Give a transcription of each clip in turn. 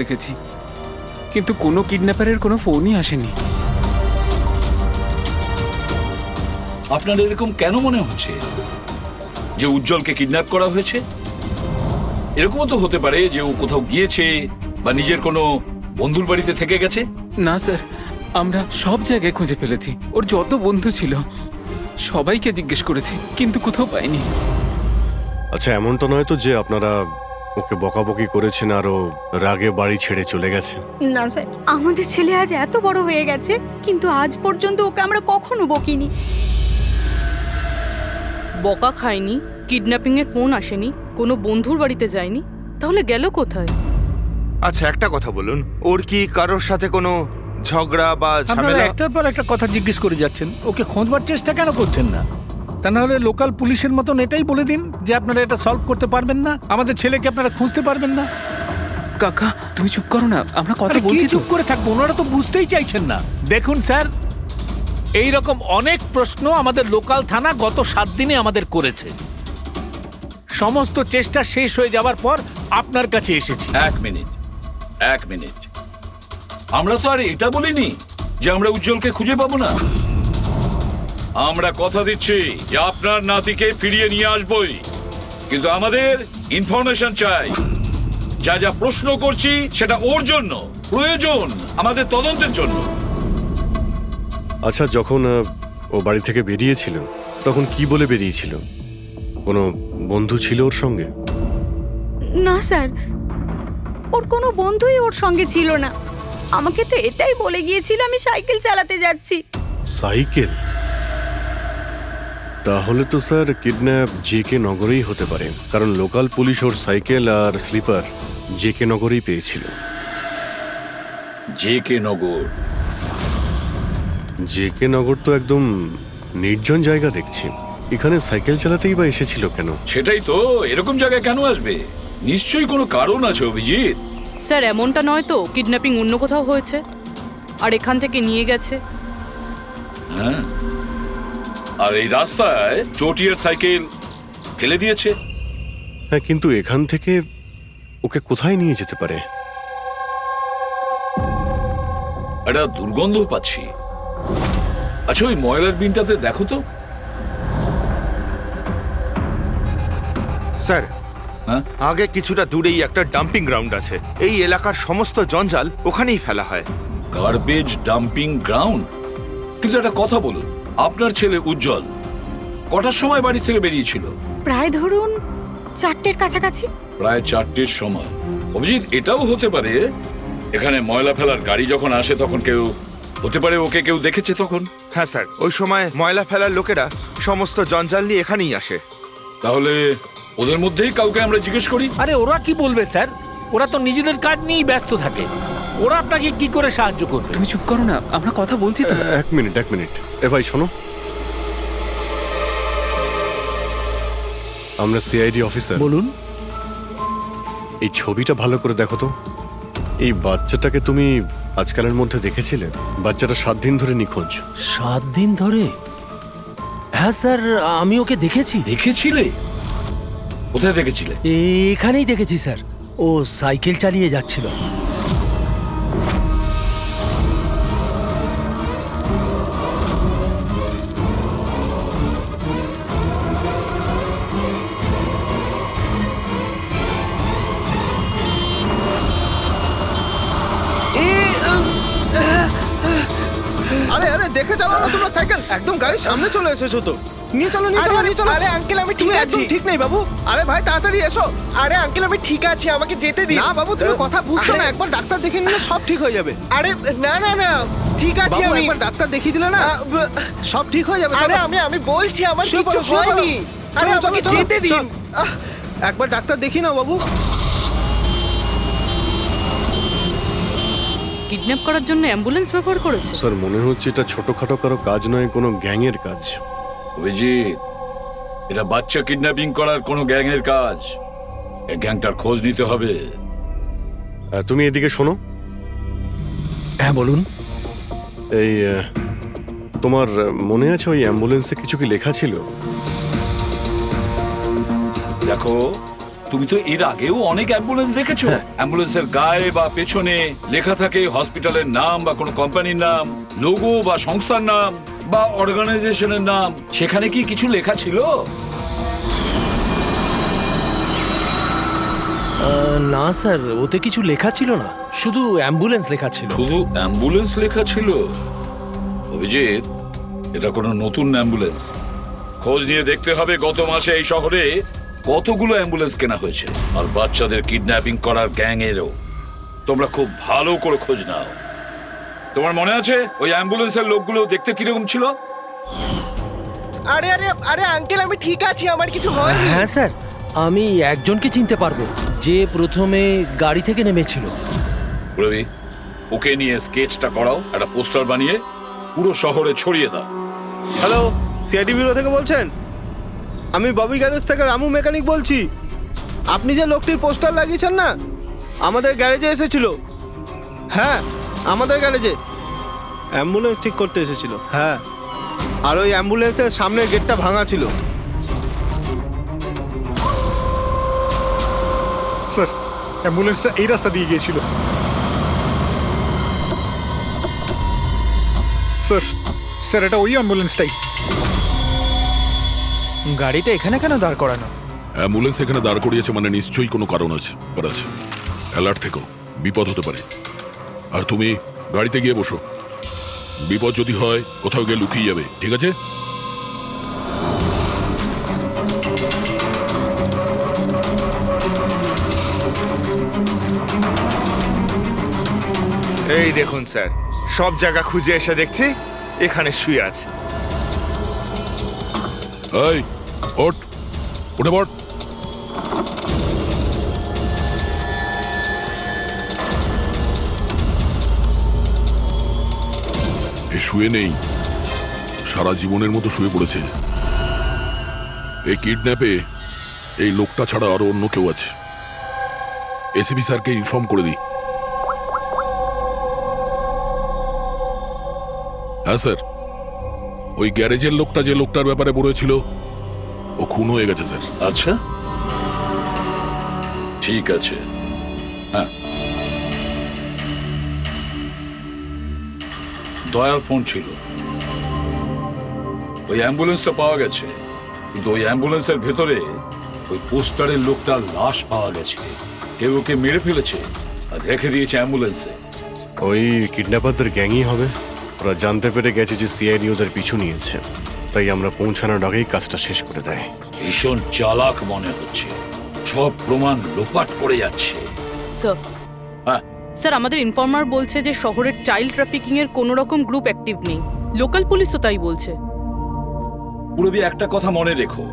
রেখেছি, কিন্তু কোনো কিডন্যাপারের কোনো ফোনই আসেনি। আপনার এরকম কেন মনে হচ্ছে যে উজ্জ্বলকে কিডন্যাপ করা হয়েছে? এরকমও তো হতে পারে যে ও কোথাও গিয়েছে বা নিজের কোনো বন্ধুর বাড়িতে থেকে গেছে। না স্যার, আমরা সব জায়গায় খুঁজে ফেলেছি। ওর যত বন্ধু ছিল সবাইকে জিজ্ঞেস করেছি, কিন্তু কোথাও পাইনি। আচ্ছা, এমন তো নয় তো যে আপনারা ওকে বকাবকি করেছেন আর ও রাগে বাড়ি ছেড়ে চলে গেছে? না স্যার, আমাদের ছেলে আজ এত বড় হয়ে গেছে, কিন্তু আজ পর্যন্ত ওকে আমরা কখনো বকিনি। বকা খায়নি, কিডন্যাপিং এর ফোন আসেনি, কোনো বন্ধুর বাড়িতে যায়নি, তাহলে গেল কোথায়? আচ্ছা, একটা কথা বলুন, ওর কি কারোর সাথে কোনো ঝগড়া বা আপনারা ঝামেলা? একটার পর একটা কথা জিজ্ঞেস করে যাচ্ছেন, ওকে খোঁজবার চেষ্টা কেন করছেন না? তা নাহলে লোকাল পুলিশের মতন এটাই বলে দিন যে আপনারা এটা সলভ করতে পারবেন না, আমাদের ছেলেকে আপনারা খুঁজতে পারবেন না। কাকা তুমি চুপ করো না, আমরা কথা আরে কি বলছি তো। চুপ করে থাকবো? ওনারা তো বুঝতেই চাইছেন না। দেখুন স্যার, এই রকম অনেক প্রশ্ন আমাদের লোকাল থানা গত 7 দিনে আমাদের করেছে। সমস্ত চেষ্টা শেষ হয়ে যাওয়ার পর আপনার কাছে এসেছি। এক মিনিট, আমরা তো আর এটা বলিনি যে আমরা উজ্জ্বলকে খুঁজে পাবো না। আমরা কথা দিচ্ছি যে আপনার নাতিকে ফিরিয়ে নিয়ে আসবই, কিন্তু আমাদের ইনফরমেশন চাই। যা যা প্রশ্ন করছি সেটা ওর জন্য প্রয়োজন, আমাদের তদন্তের জন্য। আচ্ছা, যখন ও বাড়ি থেকে বেরিয়েছিল তখন কি বলে বেরিয়েছিল? কোনো বন্ধু ছিল ওর সঙ্গে? না স্যার, ওর কোনো বন্ধুই ওর সঙ্গে ছিল না। আমাকে তো এটাই বলে গিয়েছিল আমি সাইকেল চালাতে যাচ্ছি। সাইকেল? তাহলে তো স্যার কিডন্যাপ জেকে নগরেই হতে পারে, কারণ লোকাল পুলিশ ওর সাইকেল আর স্লিপার জেকে নগরেই পেয়েছিল। জেকে নগর? জেকে নগর তো একদম নির্জন জায়গা দেখছি, এখানে সাইকেল চালাতেই বা এসেছিল কেন? সেটাই তো, এরকম জায়গায় কেন আসবে? নিশ্চয়ই কোনো কারণ আছে অভিজিৎ। স্যার, এমনটা নয় তো কিডন্যাপিং অন্য কোথাও হয়েছে আর এখান থেকে নিয়ে গেছে? হ্যাঁ, আর এই রাস্তায় চটিয়ার সাইকেল ফেলে দিয়েছে। হ্যাঁ, কিন্তু এখান থেকে ওকে কোথায় নিয়ে যেতে পারে? একটা দুর্গন্ধ পাচ্ছি। আচ্ছা, ওই ময়লার বিনটাতে দেখো তো। স্যার, হ্যাঁ, আগে কিছুটা দূরেই একটা ডাম্পিং গ্রাউন্ড আছে। এই এলাকার সমস্ত জঞ্জাল ওখানেই ফেলা হয়। Garbage dumping ground? কিন্তু একটা কথা বলুন, আপনার ছেলে উজ্জ্বল কটার সময় বাড়ি থেকে বেরিয়েছিল? প্রায় ধরুন 4টের কাছাকাছি। প্রায় 4টের সময়। অভিজিৎ, এটাও হতে পারে এখানে ময়লা ফেলার গাড়ি যখন আসে তখন কেউ, হতে পারে ওকে কেউ দেখেছে তখন। হ্যাঁ স্যার, ওই সময় ময়লা ফেলার লোকেরা সমস্ত জঞ্জাল নিয়ে এখানেই আসে। তাহলে ওদের মধ্যেই কাউকে আমরা জিজ্ঞেস করি। আরে ওরা কি বলবে স্যার? ওরা তো নিজেদের কাজ নিয়েই ব্যস্ত থাকে। ওরা আপনাকে কি করে সাহায্য করবে? তুমি চুপ করো না, আমরা কথা বলছি তো। এক মিনিট। এ ভাই শোনো, আমরা সিআইডি অফিসার। বলুন। এই ছবিটা ভালো করে দেখো তো। এই বাচ্চাটাকে তুমি আজকালের মধ্যে দেখেছিলে? বাচ্চাটা 7 দিন ধরে নিখোঁজ। 7 দিন ধরে? হ্যাঁ স্যার, আমি ওকে দেখেছি। দেখেছিলে? কোথায় দেখেছিলে? এখানেই দেখেছি স্যার, ও সাইকেল চালিয়ে যাচ্ছিল। আরে আরে দেখে চালাও না তোমরা সাইকেল, একদম গাড়ির সামনে চলে এসেছো তো। নিয়ে চলো নিয়ে চলো নিয়ে চলো। আরে আঙ্কেল আমি ঠিক আছি। ঠিক নেই বাবু। আরে ভাই তাড়াতাড়ি এসো। আরে আঙ্কেল আমি ঠিক আছি, আমাকে যেতে দিন। না বাবু, তুমি কথা বুঝছো না, একবার ডাক্তার দেখিয়ে নিলে সব ঠিক হয়ে যাবে। আরে না না না, ঠিক আছে, আমি একবার ডাক্তার দেখিয়ে দিলে না সব ঠিক হয়ে যাবে। আরে আমি বলছি আমার কিছু হয়নি। আরে আমাকে যেতে দিন। একবার ডাক্তার দেখিয়ে নাও বাবু। কিডন্যাপ করার জন্য অ্যাম্বুলেন্স ব্যবহার করেছে? স্যার, মনে হচ্ছে এটা ছোটখাটো কারো কাজ নয়, কোনো গ্যাংয়ের কাজ। অভিজিৎ, এটা বাচ্চা কিডন্যাপিং করার কোনো গ্যাংয়ের কাজ। এই গ্যাংটার খোঁজ নিতে হবে। তুমি এদিকে শোনো। হ্যাঁ বলুন। এই তোমার মনে আছে ওই অ্যাম্বুলেন্সে কিছু কি লেখা ছিল? দেখো, তুমি তো এর আগেও অনেক অ্যাম্বুলেন্স দেখেছো। অ্যাম্বুলেন্সের গায়ে বা পেছনে লেখা থাকে হসপিটালের নাম বা কোনো কোম্পানির নাম, লোগো বা সংস্থার নাম বা অর্গানাইজেশনের নাম। সেখানে কি কিছু লেখা ছিল? না স্যার, ওতে কিছু লেখা ছিল না, শুধু অ্যাম্বুলেন্স লেখা ছিল। শুধু অ্যাম্বুলেন্স লেখা ছিল? অভিজিৎ, এটা কোনো নতুন অ্যাম্বুলেন্স। খোঁজ নিয়ে দেখতে হবে গত মাসে এই শহরে কতগুলো অ্যাম্বুলেন্স কেনা হয়েছে, আর বাচ্চাদের কিডন্যাপিং করার গ্যাং এরও। তোমরা খুব ভালো করে খোঁজ নাও। তোমার মনে আছে ওই অ্যাম্বুলেন্সের লোকগুলো দেখতে কিরকম ছিল? আরে আরে আরে আঙ্কেল, আমি ঠিক আছি, আমার কিছু হয়নি। হ্যাঁ স্যার, আমি একজনকে চিনতে পারবো, যে প্রথমে গাড়ি থেকে নেমেছিল। রবি, ওকে নিয়ে স্কেচটা করাও, একটা পোস্টার বানিয়ে পুরো শহরে ছড়িয়ে দাও। হ্যালো, সিআইডি ব্যুরো থেকে বলছেন? আমি ববি গ্যারেজ থেকে রামু মেকানিক বলছি। আপনি যে লোকটির পোস্টার লাগিয়েছেন না, আমাদের গ্যারেজে এসেছিল। হ্যাঁ, আমাদের গ্যারেজে অ্যাম্বুলেন্স ঠিক করতে এসেছিল। হ্যাঁ, আর ওই অ্যাম্বুলেন্সের সামনের গেটটা ভাঙা ছিল। স্যার, অ্যাম্বুলেন্সটা এই রাস্তা দিয়ে গিয়েছিল। স্যার, স্যার এটা ওই অ্যাম্বুলেন্সটাই। গাড়িটা এখানে কেন দাঁড় করানো? অ্যাম্বুলেন্স এখানে দাঁড় করিয়েছে মানে নিশ্চয়ই কোনো কারণ আছে। পরাজ, অ্যালার্ট থেকো, বিপদ হতে পারে। আর তুমি গাড়িতে গিয়ে বসো, বিপদ যদি হয় কোথাও গিয়ে লুকিয়ে যাবে, ঠিক আছে? এই দেখুন স্যার, সব জায়গা খুঁজে এসে দেখছি এখানে শুয়ে আছে। এই ওঠ, উঠে পড়। এ শুয়ে নেই, সারা জীবনের মতো শুয়ে পড়েছে। এই কিডন্যাপে এই লোকটা ছাড়া আরো অন্য কেউ আছে। এসিপি স্যারকে ইনফর্ম করে দিই। হ্যাঁ স্যার, ওই গ্যারেজের লোকটা যে লোকটার ব্যাপারে বলেছিল ও খুন হয়ে গেছে স্যার। আচ্ছা, ঠিক আছে। হ্যাঁ, দয়ার ফোন ছিল। ওই অ্যাম্বুলেন্সটা পাওয়া গেছে, কিন্তু ওই অ্যাম্বুলেন্সের ভেতরে ওই পোস্টারের লোকটার লাশ পাওয়া গেছে। কেউ ওকে মেরে ফেলেছে আর রেখে দিয়েছে অ্যাম্বুলেন্সে। ওই কিডন্যাপারদের গ্যাংই হবে। ওরা জানতে পেরে গেছে যে সিআইডি ওদের পিছু নিয়েছে, তাই আমরা পৌঁছানোর আগেই কাজটা শেষ করে দেয়। ভীষণ চালাক মনে হচ্ছে, সব প্রমাণ লোপাট করে যাচ্ছে। স্যার, হ্যাঁ, স্যার আমাদের ইনফর্মার বলছে যে শহরের চাইল্ড ট্রাফিকিং এর কোনো রকম গ্রুপ অ্যাক্টিভ নেই। লোকাল পুলিশও তাই বলছে। পুরবি, একটা কথা মনে রেখো,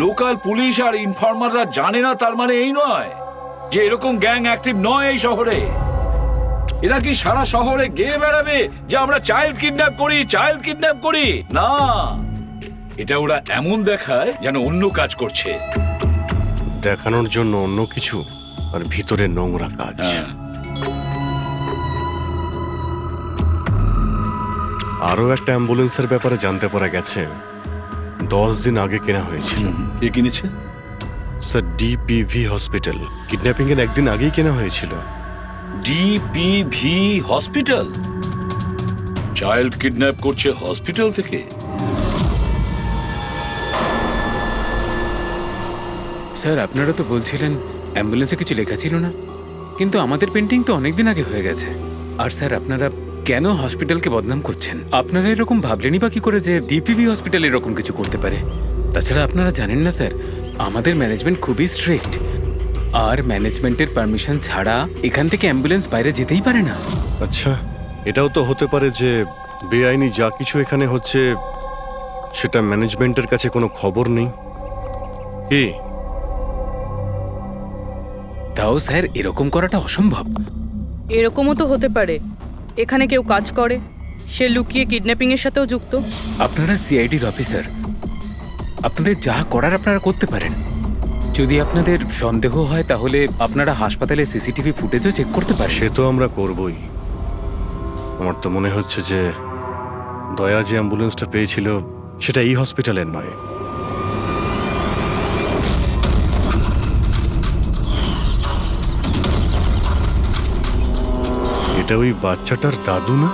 লোকাল পুলিশ আর ইনফর্মাররা জানে না তার মানে এই নয় যে এরকম গ্যাং অ্যাক্টিভ নয় এই শহরে। এরা কি সারা শহরে গেয়ে বেড়াবে যে আমরা চাইল্ড কিডন্যাপ করি, চাইল্ড কিডন্যাপ করি? না, এটা ওরা এমন দেখায় যেন অন্য কাজ করছে। দেখানোর জন্য অন্য কিছু, আর ভিতরে নোংরা কাজ। আরও একটা অ্যাম্বুলেন্সের ব্যাপারে জানতে পারা গেছে, 10 দিন আগে কেনা হয়েছিল। কে কিনেছে? Sir, ডিপিভি hospital. কিডন্যাপিং এর একদিন আগেই কেনা হয়েছিল। ডিপিভি হসপিটাল চাইল্ড কিডন্যাপ করছে হসপিটাল থেকে? স্যার, আপনারা তো বলছিলেন অ্যাম্বুলেন্সে কিছু লেখা ছিল না, কিন্তু আমাদের পেন্টিং তো অনেকদিন আগে হয়ে গেছে। আর স্যার, আপনারা কেন হসপিটালকে বদনাম করছেন? আপনারা এরকম ভাবলেনই বা কি করে যে ডিপিভি হসপিটাল এরকম কিছু করতে পারে? তাছাড়া আপনারা জানেন না স্যার, আমাদের ম্যানেজমেন্ট খুবই স্ট্রিক্ট, আর ম্যানেজমেন্টের পারমিশন ছাড়া এখান থেকে অ্যাম্বুলেন্স বাইরে যেতেই পারে না। আচ্ছা, এটাও তো হতে পারে যে বেআইনি যা কিছু এখানে হচ্ছে সেটা ম্যানেজমেন্টের কাছে কোনো খবর নেই। কি? তাও স্যার, এরকম করাটা অসম্ভব। এরকমও তো হতে পারে এখানে কেউ কাজ করে, সে লুকিয়ে কিডন্যাপিং এর সাথেও যুক্ত। আপনারা সিআইডির অফিসার, আপনাদের যা করার আপনারা করতে পারেন। যদি আপনাদের সন্দেহ হয় তাহলে আপনারা হাসপাতালে সিসিটিভি ফুটেজও চেক করতে পারেন। সে তো আমরা করবই। আমার তো মনে হচ্ছে যে দয়া যে অ্যাম্বুলেন্সটা পেয়েছিল সেটা এই হসপিটালের নয়। এটা ওই বাচ্চাটার দাদু না?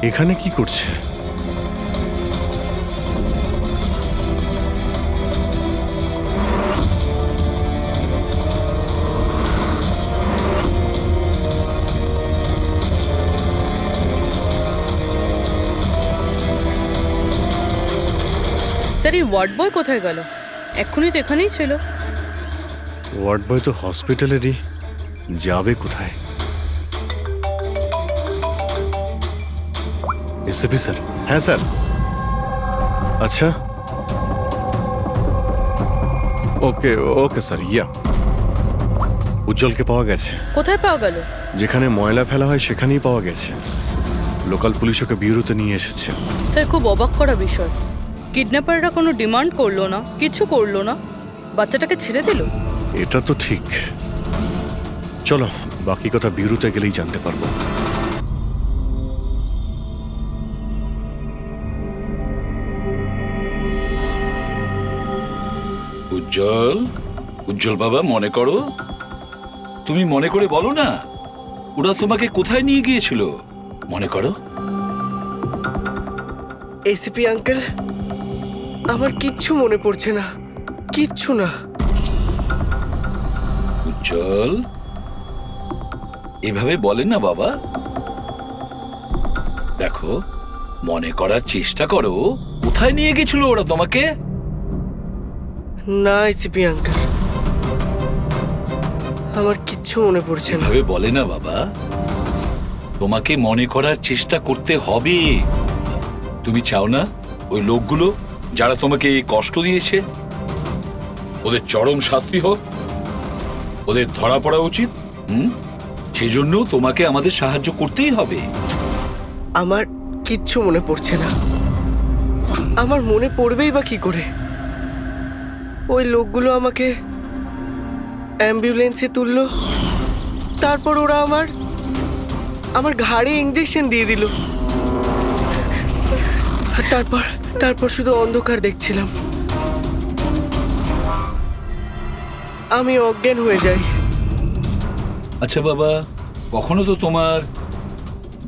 এখানে কি করছে? স্যার এই ওয়ার্ড বয় কোথায় গেল? এক্ষুনি তো এখানেই ছিল। ওয়ার্ড বয় তো হসপিটালেরই, যাবে কোথায়? SP sir? হ্যাঁ স্যার। আচ্ছা, ওকে ওকে স্যার। ইয়া, উজ্জ্বলকে পাওয়া গেছে। কোথায় পাওয়া গেল? যেখানে ময়লা ফেলা হয় সেখানেই পাওয়া গেছে। লোকাল পুলিশ ওকে বিউরোতে নিয়ে এসেছে। স্যার খুব অবাক করা বিষয়, কিডন্যাপাররা কোনো ডিমান্ড করলো না, কিছু করলো না, বাচ্চাটাকে ছেড়ে দিল। এটা তো ঠিক। চলো, বাকি কথা বিউরোতে গেলেই জানতে পারবো। উজ্জ্বল, উজ্জ্বল বাবা, মনে করো, তুমি মনে করে বলো না, ওরা তোমাকে কোথায় নিয়ে গিয়েছিল? মনে করো। এসিপি আঙ্কেল, আমার কিচ্ছু মনে পড়ছে না, কিচ্ছু না। উজ্জ্বল, এভাবে বলেন না বাবা। দেখো, মনে করার চেষ্টা করো, কোথায় নিয়ে গেছিল ওরা তোমাকে? না এসিপি আঙ্কেল, আমার কিচ্ছু মনে পড়ছে না। এভাবে বলে না বাবা, তোমাকে মনে করার চেষ্টা করতে হবে। তুমি চাও না ওই লোকগুলো যারা তোমাকে এই কষ্ট দিয়েছে ওদের চরম শাস্তি হোক, ওদের ধরা পড়া উচিত? সেই জন্য তোমাকে আমাদের সাহায্য করতেই হবে। আমার কিচ্ছু মনে পড়ছে না। আমার মনে পড়বেই বা কি করে? ওই লোকগুলো আমাকে অ্যাম্বুলেন্সে তুললো, তারপর ওরা আমার ঘাড়ে ইঞ্জেকশন দিয়ে দিল। আর তারপর শুধু অন্ধকার দেখছিলাম। আমি অজ্ঞান হয়ে যাই। আচ্ছা বাবা, কখনো তো তোমার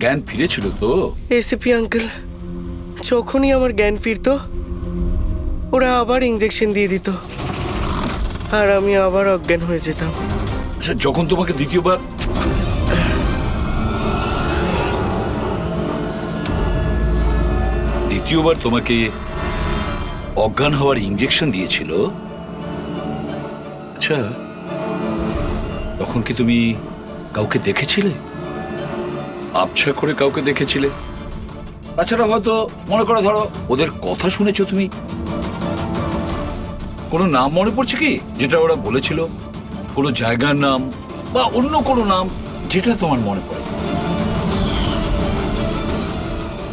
জ্ঞান ফিরেছিল তো? এসিপি আঙ্কেল, যখনই আমার জ্ঞান ফিরতো ওরা আবার ইঞ্জেকশন দিয়ে দিত আর আমি আবার অজ্ঞান হয়ে যেতাম। আচ্ছা, যখন তোমাকে দ্বিতীয়বার তোমাকে অজ্ঞান হওয়ার ইঞ্জেকশন দিয়েছিল, আচ্ছা তখন কি তুমি কাউকে দেখেছিলে? আবছা করে কাউকে দেখেছিলে? তাছাড়া হয়তো মনে করো, ধরো ওদের কথা শুনেছো তুমি, কোনো নাম মনে পড়ছে কি যেটা ওরা বলেছিল? কোনো জায়গার নাম বা অন্য কোনো নাম যেটা তোমার মনে পড়ে?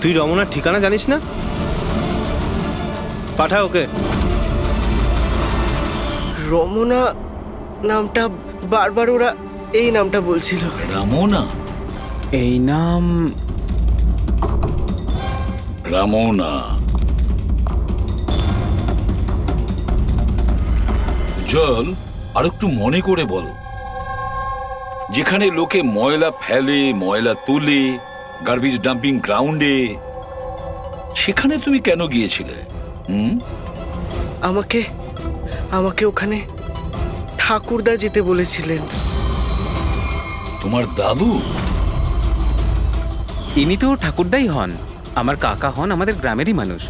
তুই রমনার ঠিকানা জানিস না? পাঠা ওকে। রমনা নামটা বারবার ওরা এই নামটা বলছিল। রামনা? এই নাম রামনা। জল, আর একটু মনে করে বলো, যেখানে লোকে ময়লা ফেলে, ময়লা তুলে, গার্বেজ ডাম্পিং গ্রাউন্ডে, সেখানে তুমি কেন গিয়েছিলে? আমাকে ওখানে ঠাকুরদা যেতে বলেছিলেন। তোমার দাদু? ইনি তো ঠাকুরদাই হন, আমার কাকা হন, আমাদের গ্রামেরই মানুষ।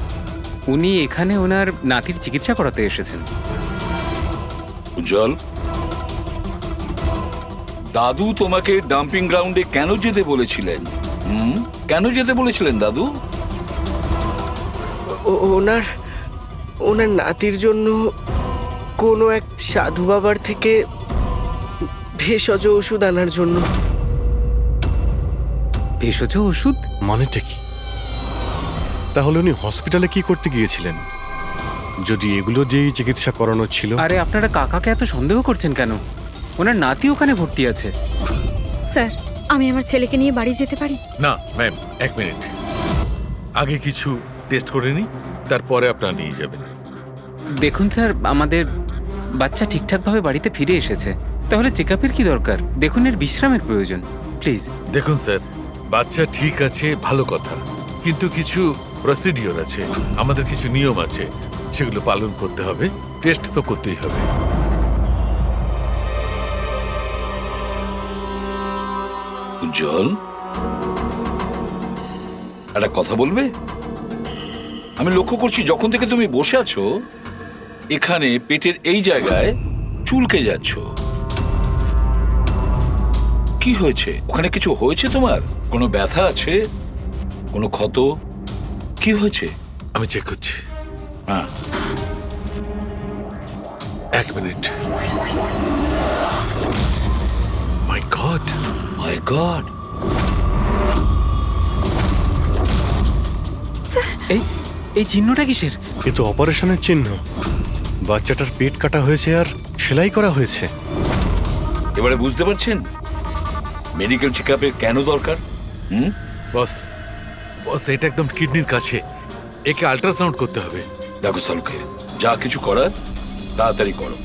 উনি এখানে ওনার নাতির চিকিৎসা করাতে এসেছেন। উজ্জ্বল, দাদু তোমাকে ডাম্পিং গ্রাউন্ডে কেন যেতে বলেছিলেন? কেন যেতে বলেছিলেন দাদু? ওনার নাতির জন্য কোনো এক সাধু বাবার থেকে ভেষজ ওষুধ আনার জন্য। ভেষজ ওষুধ মানেটা কি? তাহলে উনি হসপিটালে কি করতে গিয়েছিলেন যদি এগুলো দিয়েই চিকিৎসা করানো ছিল? আরে আপনারা কাকাকে এত সন্দেহ করছেন কেন? ওনার নাতি ওখানে ভর্তি আছে। স্যার, আমি আমার ছেলেকে নিয়ে বাড়ি যেতে পারি? না ম্যাম, এক মিনিট, আগে কিছু টেস্ট করে নি, তারপরে আপনারা নিয়ে যাবেন। দেখুন স্যার, আমাদের বাচ্চা ঠিকঠাকভাবে বাড়িতে ফিরে এসেছে। তাহলে চেক আপের কি দরকার? দেখুন, এর বিশ্রামের প্রয়োজন, প্লিজ। দেখুন স্যার, বাচ্চা ঠিক আছে, ভালো কথা, কিন্তু কিছু প্রসিডিওর আছে, আমাদের কিছু নিয়ম আছে, সেগুলো পালন করতে হবে। টেস্ট তো করতেই হবে। উজ্জ্বল, একটা কথা বলবে? আমি লক্ষ্য করছি যখন থেকে তুমি বসে আছো এখানে পেটের এই জায়গায় চুলকে যাচ্ছ। কি হয়েছে? ওখানে কিছু হয়েছে তোমার? কোনো ব্যথা আছে? কোনো ক্ষত? কি হয়েছে? আমি চেক করছি। হ্যাঁ, 1 মিনিট। মাই গড, মাই গড। এই চিহ্নটা কিসের? এ তো অপারেশনের চিহ্ন। বাচ্চাটার পেট কাটা হয়েছে আর সেলাই করা হয়েছে। এবারে বুঝতে পারছেন মেডিকেল চেক আপের কেন দরকার? বস, বস, এটা একদম কিডনির কাছে, একে আল্ট্রাসাউন্ড করতে হবে। দেখো সালুকে, যা কিছু করার তাড়াতাড়ি করো।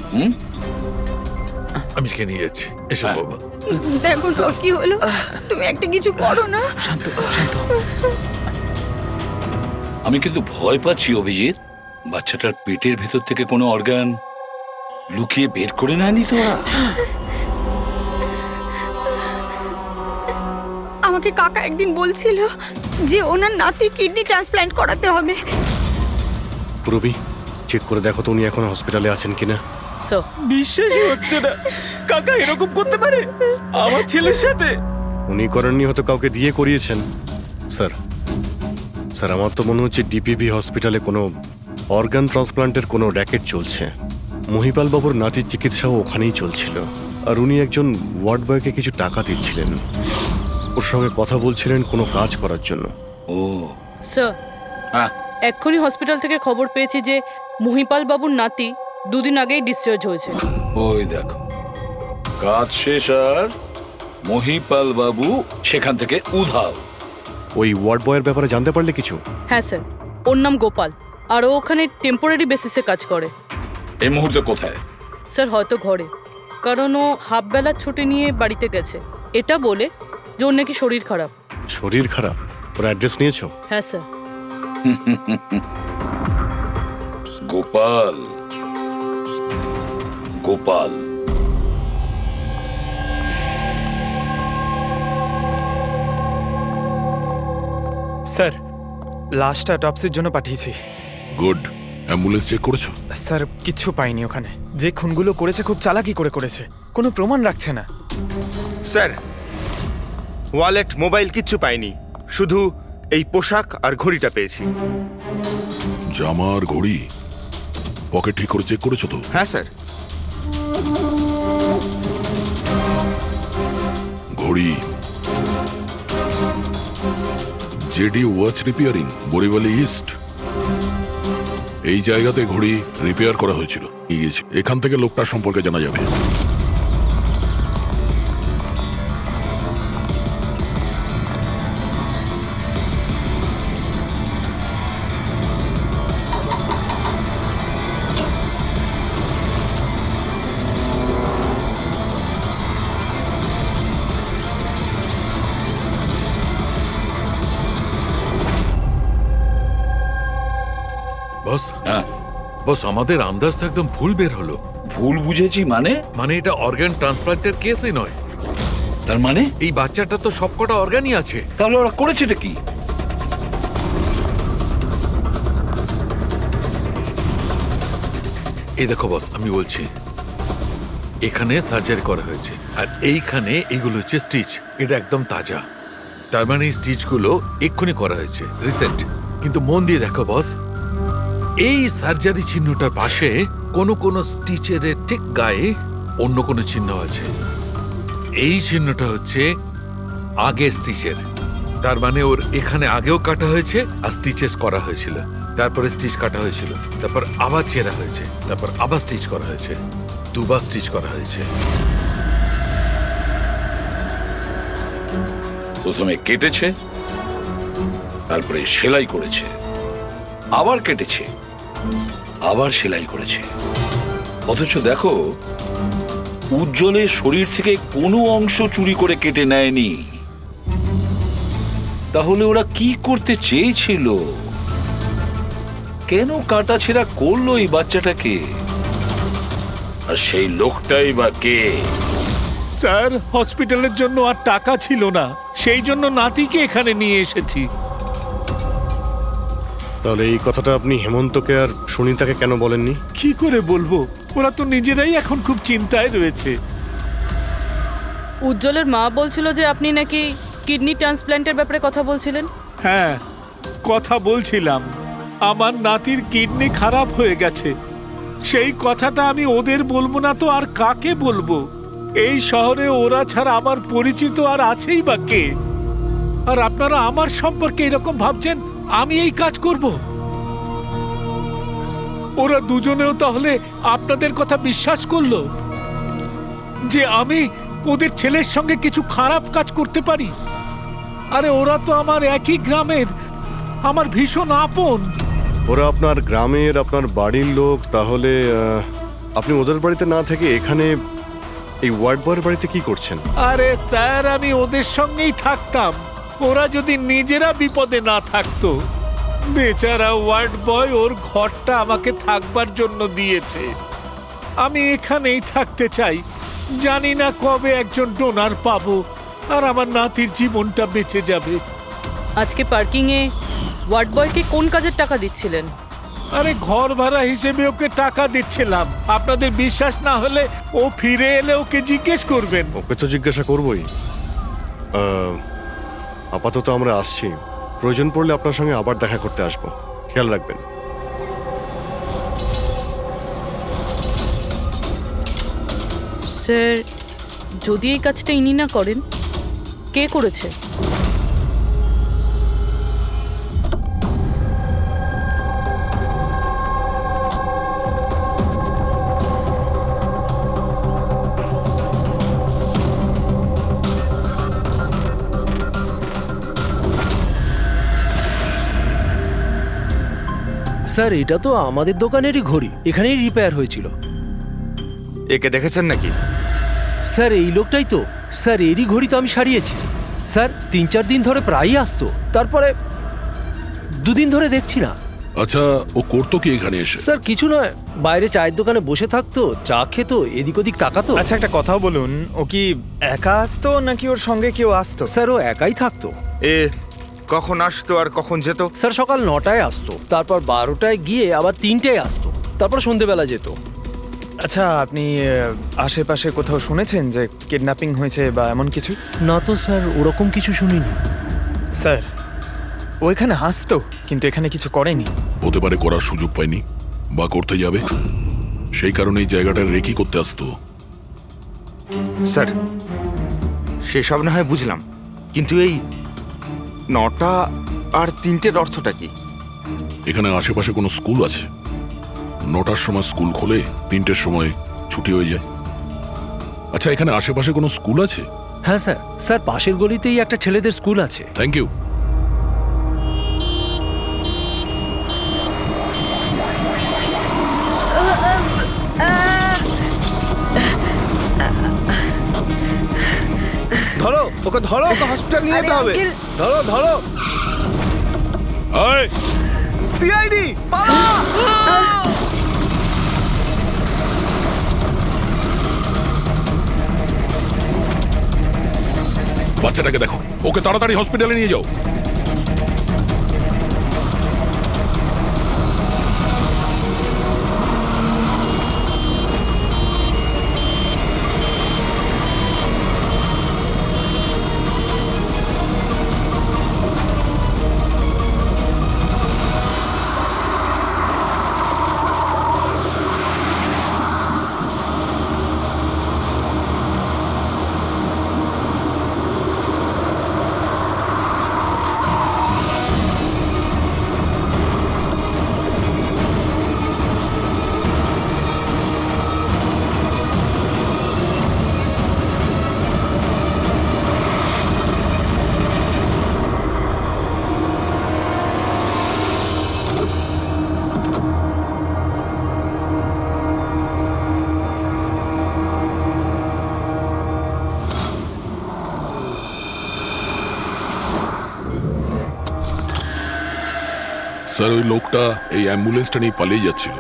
আমি কে নিয়ে যাচ্ছি, এসব বাবা। দেখো না কি হলো, তুমি একটা কিছু করো না। শান্ত, শান্ত। আমি কিন্তু ভয় পাচ্ছি অভিজিৎ, বাচ্চাটার পেটের ভেতর থেকে কোনো অর্গান লুকিয়ে বের করে নেয়নি তো ওরা? আমাকে কাকা একদিন বলছিল যে ওনার নাতি কিডনি ট্রান্সপ্ল্যান্ট করাতে হবে। পুরবি, চেক করে দেখো তো উনি এখন হসপিটালে আছেন কিনা। স্যার, বিশ্বাসই হচ্ছে না, কাকা এরকম করতে পারে আমার ছেলের সাথে। উনি করেননি, হয়তো কাউকে দিয়ে করিয়েছেন। স্যার, স্যার, আমার তো মনে হচ্ছে ডিপিবি হসপিটালে কোনো অর্গান ট্রান্সপ্লান্টের কোনো র্যাকেট চলছে। মহিপাল বাবুর নাতির চিকিৎসাও ওখানেই চলছিল, আর উনি একজন ওয়ার্ড বয়কে কিছু টাকা দিচ্ছিলেন, ওর সঙ্গে কথা বলছিলেন কোনো কাজ করার জন্য। ও স্যার, হ্যাঁ, এক্ষুনি হসপিটাল থেকে খবর পেয়েছি যে মহিপাল বাবুর নাতি 2 দিন আগেই ডিসচার্জ হয়েছে। ওই দেখো, কাজ শেষ আর মহিপাল বাবু সেখান থেকে উধাও। ওই ওয়ার্ড বয়ের ব্যাপারে জানতে পারলে কিছু? হ্যাঁ স্যার, ওর নাম গোপাল, আর ও ওখানে টেম্পোরারি বেসিসে কাজ করে। এই মুহূর্তে কোথায়? স্যার, হয়তো ঘরে, কারণ ও হাফ বেলার ছুটি নিয়ে বাড়িতে গেছে, এটা বলে যে ওর নাকি শরীর খারাপ। শরীর খারাপ? ওর অ্যাড্রেস নিয়েছো? হ্যাঁ স্যার। গোপাল, গোপাল, স্যার, লাশটা অটপসির জন্য পাঠিয়েছি। গুড। অ্যাম্বুলেন্স চেক করেছো? স্যার, কিচ্ছু পাইনি ওখানে। যে খুনগুলো করেছে খুব চালাকি করে করেছে, কোনো প্রমাণ রাখছে না। স্যার, ওয়ালেট, মোবাইল কিচ্ছু পাইনি, শুধু এই পোশাক আর ঘড়িটা পেয়েছি। জামা আর ঘড়ি পকেট ঠিক করে চেক করেছো তো? হ্যাঁ স্যার। ঘড়ি জেডি ওয়াচ রিপেয়ারিং, বরিওয়ালি ইস্ট, এই জায়গাতে ঘড়ি রিপেয়ার করা হয়েছিল। এখান থেকে লোকটার সম্পর্কে জানা যাবে। বস, হ্যাঁ, বস, আমাদের আন্দাজ তো একদম ভুল বের হলো। ভুল বুঝেছি মানে? মানে এটা অর্গান ট্রান্সপ্লান্টের কেসই নয়। তার মানে এই বাচ্চাটা তো সবকটা অর্গানই আছে। তাহলে ওরা করেছেটা কি? এই দেখো বস, আমি বলছি, এখানে সার্জারি করা হয়েছে, আর এইখানে এইগুলো হচ্ছে স্টিচ। এটা একদম তাজা, তার মানে এই স্টিচগুলো এক্ষুনি করা হয়েছে, রিসেন্ট। কিন্তু মন দিয়ে দেখো বস, এই সার্জারি চিহ্নটার পাশে কোনো কোনো স্টিচের ঠিক গায়ে অন্য কোনো চিহ্ন আছে। এই চিহ্নটা হচ্ছে আগের স্টিচের, তার মানে ওর এখানে আগেও কাটা হয়েছে আর স্টিচেস করা হয়েছিল, তারপরে স্টিচ কাটা হয়েছিল, তারপর আবার চেরা হয়েছে, তারপর আবার স্টিচ করা হয়েছে, 2 বার স্টিচ করা হয়েছে। প্রথমে কেটেছে, তারপরে সেলাই করেছে, আবার কেটেছে, আবার সেলাই করেছে। অথচ দেখো উজ্জ্বলের শরীর থেকে কোনো অংশ চুরি করে কেটে নেয়নি। তাহলে ওরা কি করতে চেয়েছিল? কেন কাটাছেঁড়া করলো এই বাচ্চাটাকে? আর সেই লোকটাই বা কে? স্যার, হসপিটালের জন্য আর টাকা ছিল না, সেই জন্য নাতিকে এখানে নিয়ে এসেছি। তাহলে এই কথাটা আপনি হেমন্তকে আর সুনিতাকে কেন বলেননি? কি করে বলবো? ওরা তো নিজেরাই এখন খুব চিন্তায় রয়েছে। উজ্জ্বলের মা বলছিল যে আপনি নাকি কিডনি ট্রান্সপ্ল্যান্টের ব্যাপারে কথা বলছিলেন। হ্যাঁ, কথা বলছিলাম। আমার নাতির কিডনি খারাপ হয়ে গেছে। সেই কথাটা আমি ওদের বলবো না তো আর কাকে বলবো? এই শহরে ওরা ছাড়া আমার পরিচিত আর আছেই বা কে? আর আপনারা আমার সম্পর্কে এরকম ভাবছেন আমি এই কাজ করব? ওরা দুজনেও তাহলে আপনাদের কথা বিশ্বাস করলো যে আমি ওদের ছেলের সঙ্গে কিছু খারাপ কাজ করতে পারি? আরে ওরা তো আমার একই গ্রামের, আমার ভীষণ আপন। ওরা আপনার গ্রামের, আপনার বাড়ির লোক, তাহলে আপনি ওদের বাড়িতে না থেকে এখানে এই ওয়ার্ড বয়ের বাড়িতে কি করছেন? আরে স্যার, আমি ওদের সঙ্গেই থাকতাম, ওরা যদি নিজেরা বিপদে না থাকতো। বেচারা ওয়ার্ড বয় ওর ঘরটা আমাকে থাকবার জন্য দিয়েছে। আমি এখানেই থাকতে চাই। জানি না কবে একজন ডোনার পাবো আর আমার নাতির জীবনটা বেঁচে যাবে। আজকে পার্কিংয়ে ওয়ার্ড বয়কে কোন কাজের টাকা দিচ্ছিলেন? আরে ঘর ভাড়া হিসেবে ওকে টাকা দিচ্ছিলাম। আপনাদের বিশ্বাস না হলে ও ফিরে এলে ওকে জিজ্ঞেস করবেন। ওকে তো জিজ্ঞাসা করবই। আপাতত আমরা আসছি, প্রয়োজন পড়লে আপনার সঙ্গে আবার দেখা করতে আসবো, খেয়াল রাখবেন। স্যার, যদি এই কাজটা ইনি না করেন, কে করেছে? স্যার, এটা তো আমাদের দোকানেরই ঘড়ি, এখানেই রিপেয়ার হয়েছিল। একে দেখেছেন নাকি? স্যার, এই লোকটাই তো। স্যার, এরই ঘড়ি তো আমি সারিয়েছি। স্যার, 3-4 দিন ধরে প্রায়ই আসতো, তারপরে 2 দিন ধরে দেখছি না। আচ্ছা, ও করতো কি এখানে এসে? স্যার, কিছু নয়, বাইরে চায়ের দোকানে বসে থাকতো, চা খেতো, এদিক ওদিক তাকাতো। আচ্ছা, একটা কথাও বলুন, ও কি একা আসতো নাকি ওর সঙ্গে কেউ আসতো? স্যার, ও একাই থাকতো। কখন আসতো আর কখন যেত? স্যার, সকাল 9টায় আসতো, তারপর 12টায় গিয়ে আবার 3টায় আসতো, তারপর সন্ধেবেলা যেত। আচ্ছা, আপনি আশেপাশে কোথাও শুনেছেন যে কিডন্যাপিং হয়েছে বা এমন কিছু? না তো স্যার, ওরকম কিছু শুনিনি। স্যার, ও এখানে আসতো কিন্তু এখানে কিছু করেনি। হতে পারে করার সুযোগ পায়নি বা করতে যাবে, সেই কারণে এই জায়গাটা রেকি করতে আসতো। স্যার, সেসব না হয় বুঝলাম, কিন্তু এই 9টা আর 3টের অর্থটা কি? এখানে আশেপাশে কোনো স্কুল আছে? 9টার সময় স্কুল খোলে, 3টের সময় ছুটি হয়ে যায়। আচ্ছা, এখানে আশেপাশে কোনো স্কুল আছে? হ্যাঁ স্যার, স্যার পাশের গলিতেই একটা ছেলেদের স্কুল আছে। Thank you. ধরো ওকে, ধরো ওকে, হসপিটাল নিয়ে যেতে হবে। ধরো ধরো। এই, সিআইডি পালা! বাচ্চাটাকে দেখো, ওকে তাড়াতাড়ি হসপিটালে নিয়ে যাও। স্যার ওই লোকটা এই অ্যাম্বুলেন্সটা নিয়ে পালিয়ে যাচ্ছিল।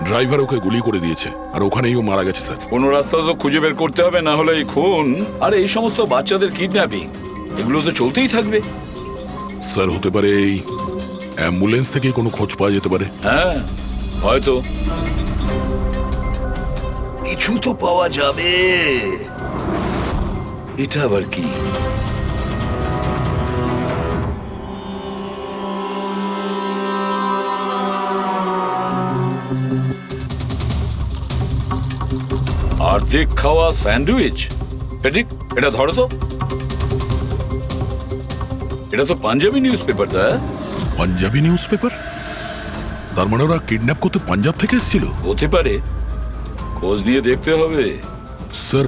ড্রাইভার ওকে গুলি করে দিয়েছে আর ওখানেই ও মারা গেছে স্যার। কোনো রাস্তা তো খুঁজে বের করতে হবে, না হলে এই খুন আর এই সমস্ত বাচ্চাদের কিডন্যাপিং এগুলো তো চলতেই থাকবে। স্যার হতে পারে এই অ্যাম্বুলেন্স থেকে কোনো খোঁজ পাওয়া যেতে পারে। হ্যাঁ হয়তো কিছু তো পাওয়া যাবে। এটা আবার কি? অর্ধেক খাওয়া স্যান্ডউইচ। পেডিক, এটা ধরো তো। এটা তো Punjabi news paper. Punjabi news paper? তার মানে ওরা কিডন্যাপ করতে পাঞ্জাব থেকে এসেছিল? হতে পারে, খোঁজ নিয়ে দেখতে হবে। স্যার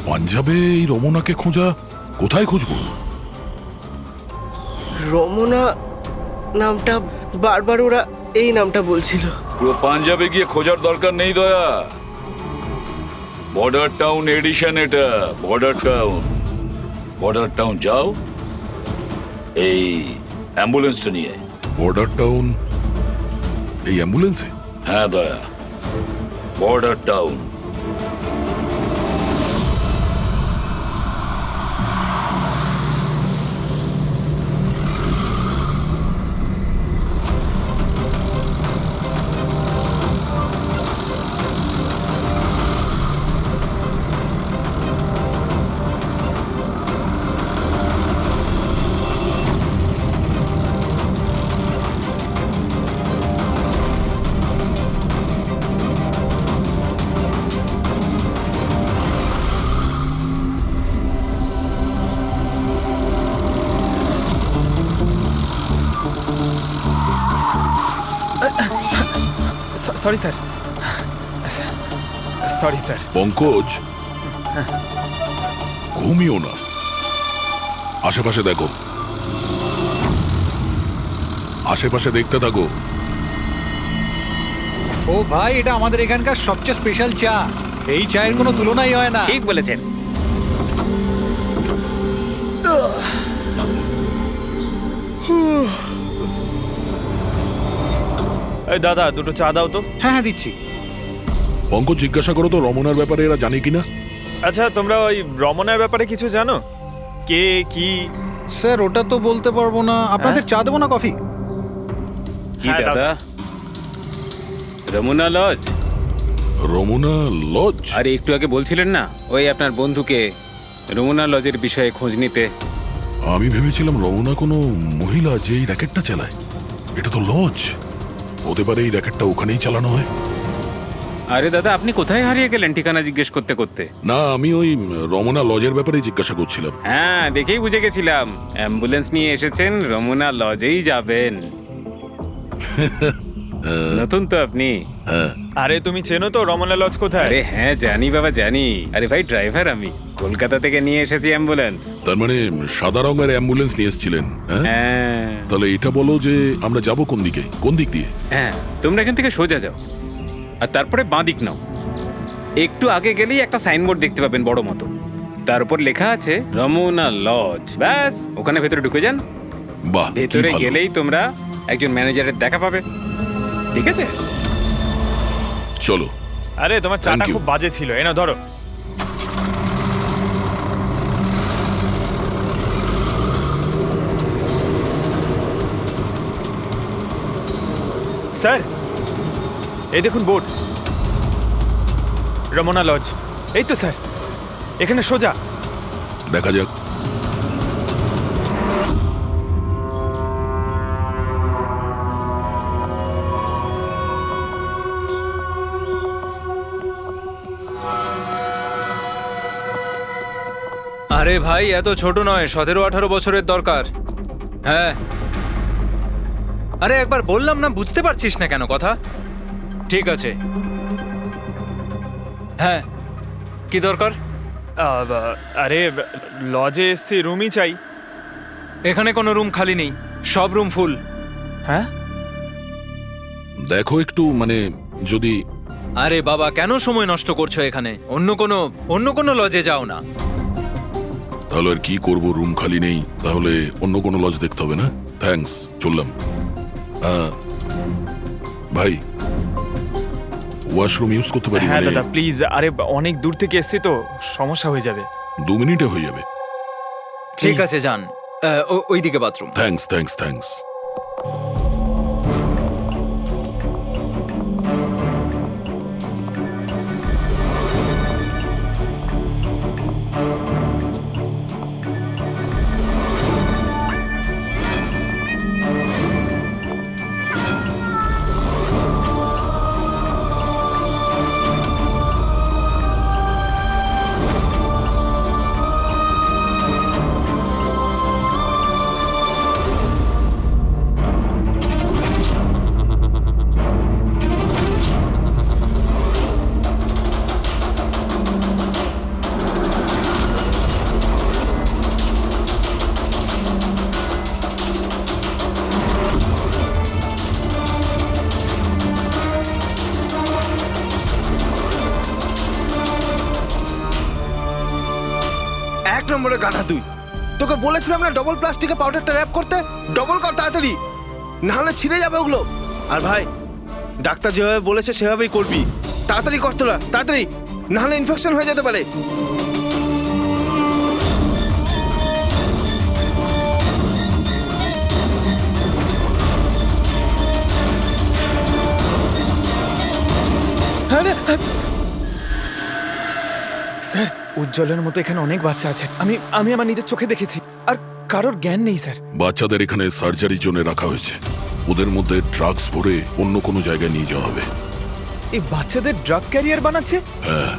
পাঞ্জাবে এই রমনাকে খোঁজা, কোথায় খুঁজবো? রমনা নামটা বারবার ওরা এই নামটা বলছিল। পুরো পাঞ্জাবে গিয়ে খোঁজার দরকার নেই দয়া। বর্ডার টাউন এডিশন এটা, বর্ডার টাউন। বর্ডার টাউন যাও, এই অ্যাম্বুলেন্সটা নিয়ে। বর্ডার টাউন এই অ্যাম্বুলেন্সে? হ্যাঁ Daya, border town. Sorry sir, sorry sir. Pankaj, ঘুমিও না, আশেপাশে দেখো, আশেপাশে দেখতে থাকো। ও ভাই, এটা আমাদের এখানকার সবচেয়ে স্পেশাল চা। এই চায়ের কোনো তুলনাই হয় না। ঠিক বলেছেন। এই দাদা, দুটো চা দাও তো। হ্যাঁ হ্যাঁ দিচ্ছি। পঙ্কজ, জিজ্ঞাসা করো তো রমনার ব্যাপারে এরা জানে কিনা। আচ্ছা, তোমরা ওই রমনার ব্যাপারে কিছু জানো? কে কি? স্যার ওটা তো বলতে পারবো না। আপনাদের চা দেবো না কফি? কি দাদা? রমনা লজ? রমনা লজ? আরে একটু আগে বলছিলেন না ওই আপনার বন্ধুকে রমনা লজের বিষয়ে খোঁজ নিতে। আমি ভেবেছিলাম রমনা কোনো মহিলা যে এই র্যাকেটটা চালায়। এটা তো লজ, হতে পারে এই র্যাকেটটা ওখানেই চালানো হয়। আরে দাদা, আপনি কোথায় হারিয়ে গেলেন ঠিকানা জিজ্ঞেস করতে করতে? না, আমি ওই রমনা লজের ব্যাপারে জিজ্ঞাসা করছিলাম। হ্যাঁ, দেখেই বুঝে গেছিলাম অ্যাম্বুলেন্স নিয়ে এসেছেন, রমনা লজেই যাবেন। নতুন তো আপনি? আরে তুমি চেনো তো রমনা লজ কোথায়? আরে হ্যাঁ জানি বাবা, জানি। আরে ভাই, ড্রাইভার আমি, কলকাতা থেকে নিয়ে এসেছি অ্যাম্বুলেন্স। তার মানে সাদা রঙের অ্যাম্বুলেন্স নিয়ে এসেছিলেন? হ্যাঁ। তাহলে এটা বলো যে আমরা যাব কোন দিকে, কোন দিক দিয়ে? হ্যাঁ, তোমরা এখান থেকে সোজা যাও আর তারপরে বাঁ দিক নাও। একটু আগে গেলেই একটা সাইনবোর্ড দেখতে পাবেন বড় মতো, তার উপর লেখা আছে রমনা লজ। ব্যাস, ওখানে ভেতরে ঢুকে যান। বাহ, ভেতরে গেলেই তোমরা একজন ম্যানেজারের দেখা পাবে। ঠিক আছে, চলো। আরে তোমার চাটা খুব বাজে ছিল, এনা ধরো। স্যার, এই দেখুন বোর্ড, রমনা লজ। এই তো স্যার, এখানে সোজা। দেখা যাক। আরে ভাই, এত ছোট নয়, 17-18 বছরের দরকার। হ্যাঁ, আরে একবার বললাম না, বুঝতে পারছিস না কেন কথা? ঠিক আছে, হ্যাঁ, কি দরকার? আরে লজে এসছি, রুমই চাই। এখানে কোনো রুম খালি নেই, সব রুম ফুল। হ্যাঁ, দেখো একটু, মানে যদি... আরে বাবা, কেন সময় নষ্ট করছো এখানে? অন্য কোনো লজে যাও না। তাহলে আর কি করবো, রুম খালি নেই, তাহলে অন্য কোনো লজ দেখতে হবে না? থ্যাঙ্কস, চললাম। ভাই ওয়াশরুম ইউজ করতে পারি? হ্যাঁ মানে দাদা প্লিজ, আরে অনেক দূর থেকে এসছি তো, সমস্যা হয়ে যাবে। 2 মিনিটে হয়ে যাবে। ঠিক আছে যান, ওইদিকে বাথরুম। Thanks thanks thanks. এক নম্বরে গাধা তুই। তোকে বলেছিলাম না ডবল প্লাস্টিকে পাউডারটা র্যাপ করতে। ডবল কর তাড়াতাড়ি, না হলে ছিঁড়ে যাবে ওগুলো। আর ভাই, ডাক্তার যেভাবে বলেছে সেভাবেই করবি। তাড়াতাড়ি কর তোরা, তাড়াতাড়ি, না হলে ইনফেকশন হয়ে যেতে পারে। স্যার, উজ্জ্বলের মতো এখানে অনেক বাচ্চা আছে, আমি আমার নিজের চোখে দেখেছি, আর কারোর জ্ঞান নেই স্যার। বাচ্চাদের এখানে সার্জারির জন্য রাখা হয়েছে। ওদের মধ্যে ড্রাগস ভরে অন্য কোনো জায়গায় নিয়ে যাওয়া হবে। এই বাচ্চাদের ড্রাগ ক্যারিয়ার বানাচ্ছে? হ্যাঁ,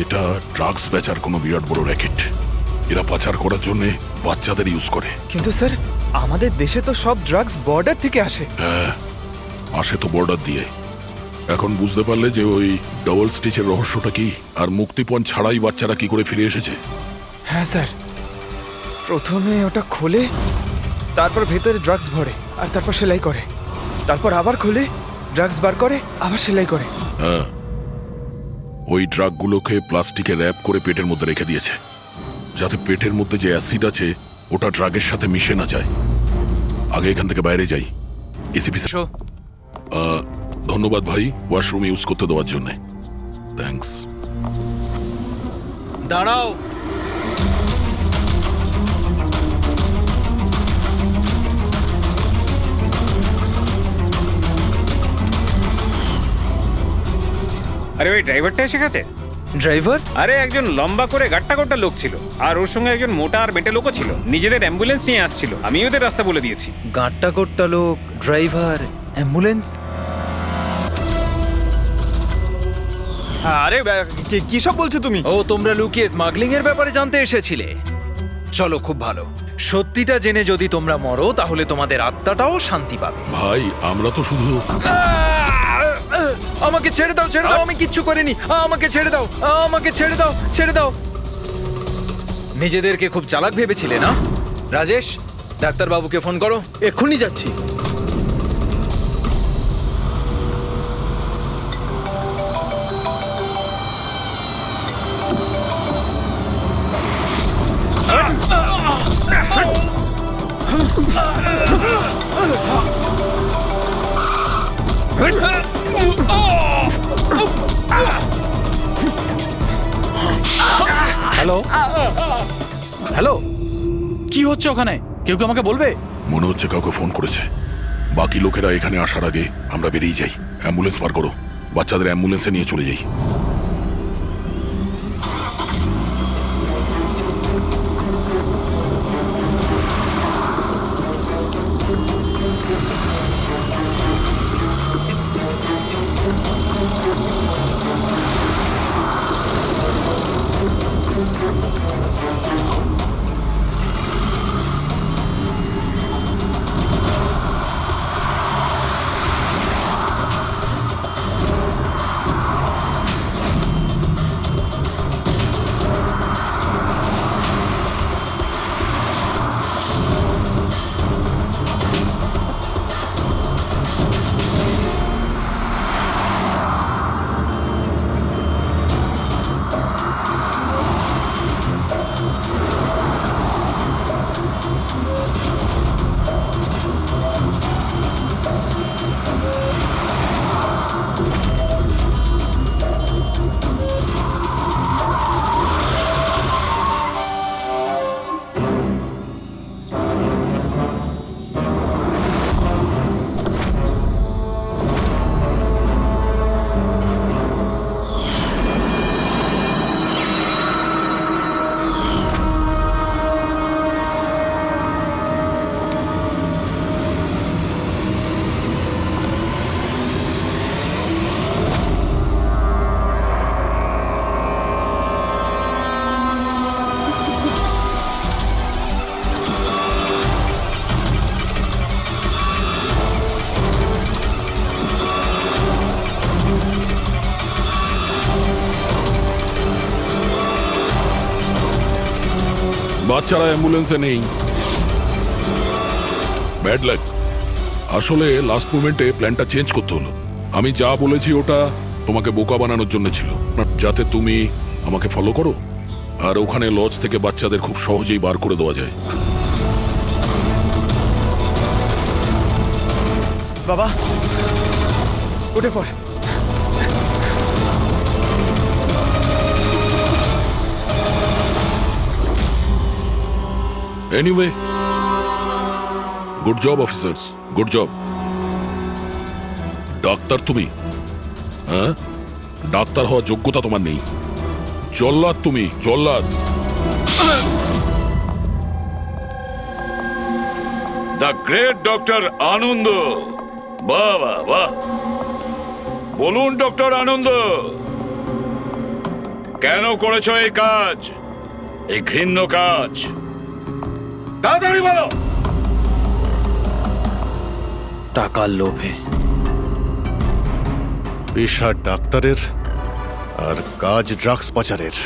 এটা ড্রাগস বেচার কোনো বিরাট বড় র্যাকেট। এরা পাচার করার জন্য বাচ্চাদের ইউজ করে। কিন্তু স্যার, আমাদের দেশে তো সব ড্রাগস বর্ডার থেকে আসে। হ্যাঁ, আসে তো বর্ডার দিয়ে। এখন বুঝতে পারলে যে ওই ডবল স্টিচের রহস্যটা কি, আর মুক্তিপণ ছাড়াই বাচ্চারা কি করে ফিরে এসেছে? হ্যাঁ স্যার, প্রথমে ওটা খোলে, তারপর ভেতরে ড্রাগস ভরে, আর তারপর সেলাই করে, তারপর আবার খোলে, ড্রাগস বার করে, আবার সেলাই করে। হ্যাঁ, ওই ড্রাগগুলোকে প্লাস্টিকে র্যাপ করে পেটের মধ্যে রেখে দিয়েছে, যাতে পেটের মধ্যে যে অ্যাসিড আছে ওটা ড্রাগের সাথে মিশে না যায়। আগে এখান থেকে বাইরে যাই। এসিপি ধন্যবাদ ভাই, ওয়াশরুম ইউজ করতে দেওয়ার জন্য। থ্যাঙ্কস। দাঁড়াও, আরে ওই ড্রাইভারটা এসে গেছে। ড্রাইভার? আরে একজন লম্বা করে গাট্টা গোট্টা লোক ছিল, আর ওর সঙ্গে একজন মোটা আর বেটে লোকও ছিল। নিজেদের অ্যাম্বুলেন্স নিয়ে আসছিল, আমি ওদের রাস্তা বলে দিয়েছি। গাঁটটা কোট্টা লোক, ড্রাইভার, অ্যাম্বুলেন্স। আরে কি সব বলছো তুমি? ও, তোমরা লুকিয়ে স্মাগলিং এর ব্যাপারে জানতে এসেছিলে। চলো, খুব ভালো। সত্যিটা জেনে যদি তোমরা মরো, তাহলে তোমাদের আত্মাটাও শান্তি পাবে। ভাই, আমরা তো শুধু... আমাকে ছেড়ে দাও, ছেড়ে দাও, আমি কিচ্ছু করিনি। আমাকে ছেড়ে দাও, আমাকে ছেড়ে দাও, ছেড়ে দাও। নিজেদেরকে খুব চালাক ভেবেছিলে না? রাজেশ, ডাক্তারবাবুকে ফোন করো। এক্ষুনি যাচ্ছি। হ্যালো হ্যালো, কি হচ্ছে ওখানে? কেউ কি আমাকে বলবে? মনে হচ্ছে কাউকে ফোন করেছে। বাকি লোকেরা এখানে আসার আগে আমরা বেরিয়ে যাই। অ্যাম্বুলেন্স পার করো, বাচ্চাদের অ্যাম্বুলেন্সে নিয়ে চলে যাই। বাচ্চারা অ্যাম্বুলেন্সে নেই। Bad luck. আসলে লাস্ট মোমেন্টে প্ল্যানটা চেঞ্জ করতে হলো। আমি যা বলেছি ওটা তোমাকে বোকা বানানোর জন্য ছিল, যাতে তুমি আমাকে ফলো করো, আর ওখানে লজ থেকে বাচ্চাদের খুব সহজেই বার করে দেওয়া যায়। বাবা উঠে পড়। Anyway, good job officers, good job. Doctor তুমি? হ্যাঁ, ডাক্তার হওয়ার যোগ্যতা তোমার নেই। জল্লাদ তুমি, জল্লাদ। দ্য গ্রেট ডক্টর আনন্দ। বাহ বাহ বাহ। বলুন ডক্টর আনন্দ, কেন করেছো এই কাজ, এই ঘৃণ্য কাজ? তাড়াতাড়ি বলো। টাকার লোভে। পেশা ডাক্তারের আর কাজ ড্রাগস পাচারের।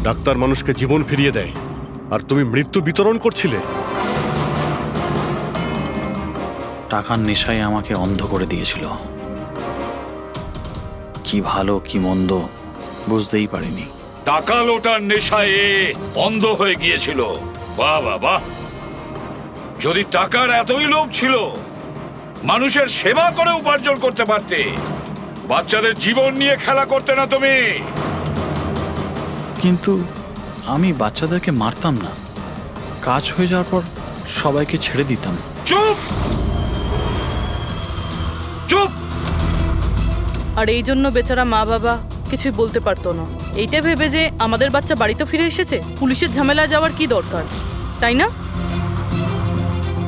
ডাক্তার মানুষকে জীবন ফিরিয়ে দেয়, আর তুমি মৃত্যু বিতরণ করছিলে। টাকার নেশায় আমাকে অন্ধ করে দিয়েছিল। কি ভালো কি মন্দ বুঝতেই পারিনি। টাকা লোটার নেশায় এ অন্ধ হয়ে গিয়েছিল। বাহ বাহ বাহ। যদি টাকার এতই লোভ ছিল, মানুষের সেবা করে উপার্জন করতে পারতে। বাচ্চাদের জীবন নিয়ে খেলা করতে না তুমি। কিন্তু আমি বাচ্চাদেরকে মারতাম না, কাজ হয়ে যাওয়ার পর সবাইকে ছেড়ে দিতাম। চুপ চুপ। আর এই জন্য বেচারা মা বাবা কিছুই বলতে পারতো না। এইটা ভেবে যে আমাদের বাচ্চা বাড়িতে ফিরে এসেছে, পুলিশের ঝামেলায় যাওয়ার কি দরকার, তাই না?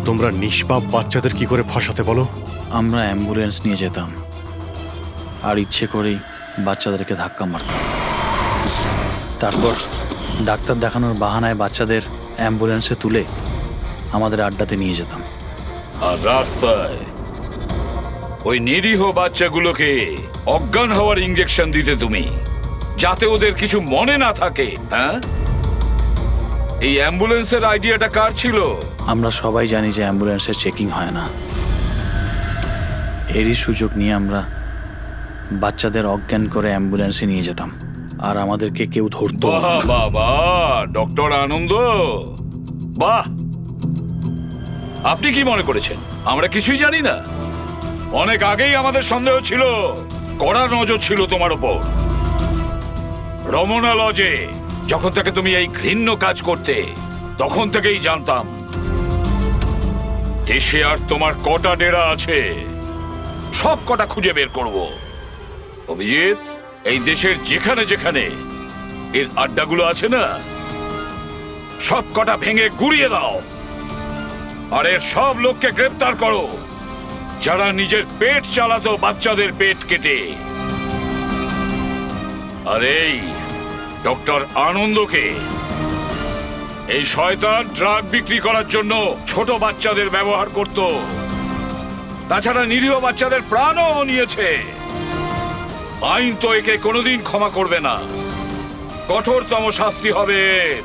তোমরা নিষ্পাপ বাচ্চাদের কি করে ফাঁসাতে বলো? আমরা অ্যাম্বুলেন্স নিয়ে যেতাম, আর ইচ্ছে করেই বাচ্চাদেরকে ধাক্কা মারতাম। তারপর ডাক্তার দেখানোর বাহানায় বাচ্চাদের অ্যাম্বুলেন্সে তুলে আমাদের আড্ডাতে নিয়ে যেতাম। আর রাস্তায় ওই নিরীহ বাচ্চাগুলোকে অজ্ঞান হওয়ার ইঞ্জেকশন দিতে তুমি, যাতে ওদের কিছু মনে না থাকে। হ্যাঁ, এই অ্যাম্বুলেন্সের আইডিয়াটা কার ছিল? আমরা সবাই জানি যে অ্যাম্বুলেন্সের চেকিং হয় না। এরই সুযোগ নিয়ে আমরা বাচ্চাদের অজ্ঞান করে অ্যাম্বুলেন্সে নিয়ে যেতাম, আর আমাদেরকে কেউ ধরতো না। বাহ বাহ বাহ, ডক্টর আনন্দ, বাহ। আপনি কি মনে করেছেন আমরা কিছুই জানি না? অনেক আগেই আমাদের সন্দেহ ছিল, কড়া নজর ছিল তোমার ওপর। রমনা লজে যখন থেকে তুমি এই ঘৃণ্য কাজ করতে, তখন থেকেই জানতাম দেশে আর তোমার কটা ডেরা আছে সব কটা খুঁজে বের করব। অভিজিৎ, এই দেশের যেখানে যেখানে এর আড্ডাগুলো আছে না, সব কটা ভেঙে গুড়িয়ে দাও, আর এর সব লোককে গ্রেফতার করো যারা নিজের পেট চালাতো বাচ্চাদের পেট কেটে। আর এই ডক্টর আনন্দকে, এই শয়তান ড্রাগ বিক্রি করার জন্য ছোট বাচ্চাদের ব্যবহার করত। তাছাড়া নিরীহ বাচ্চাদের প্রাণও নিয়েছে। আইন তো একে কোনোদিন ক্ষমা করবে না। কঠোরতম শাস্তি হবে এর।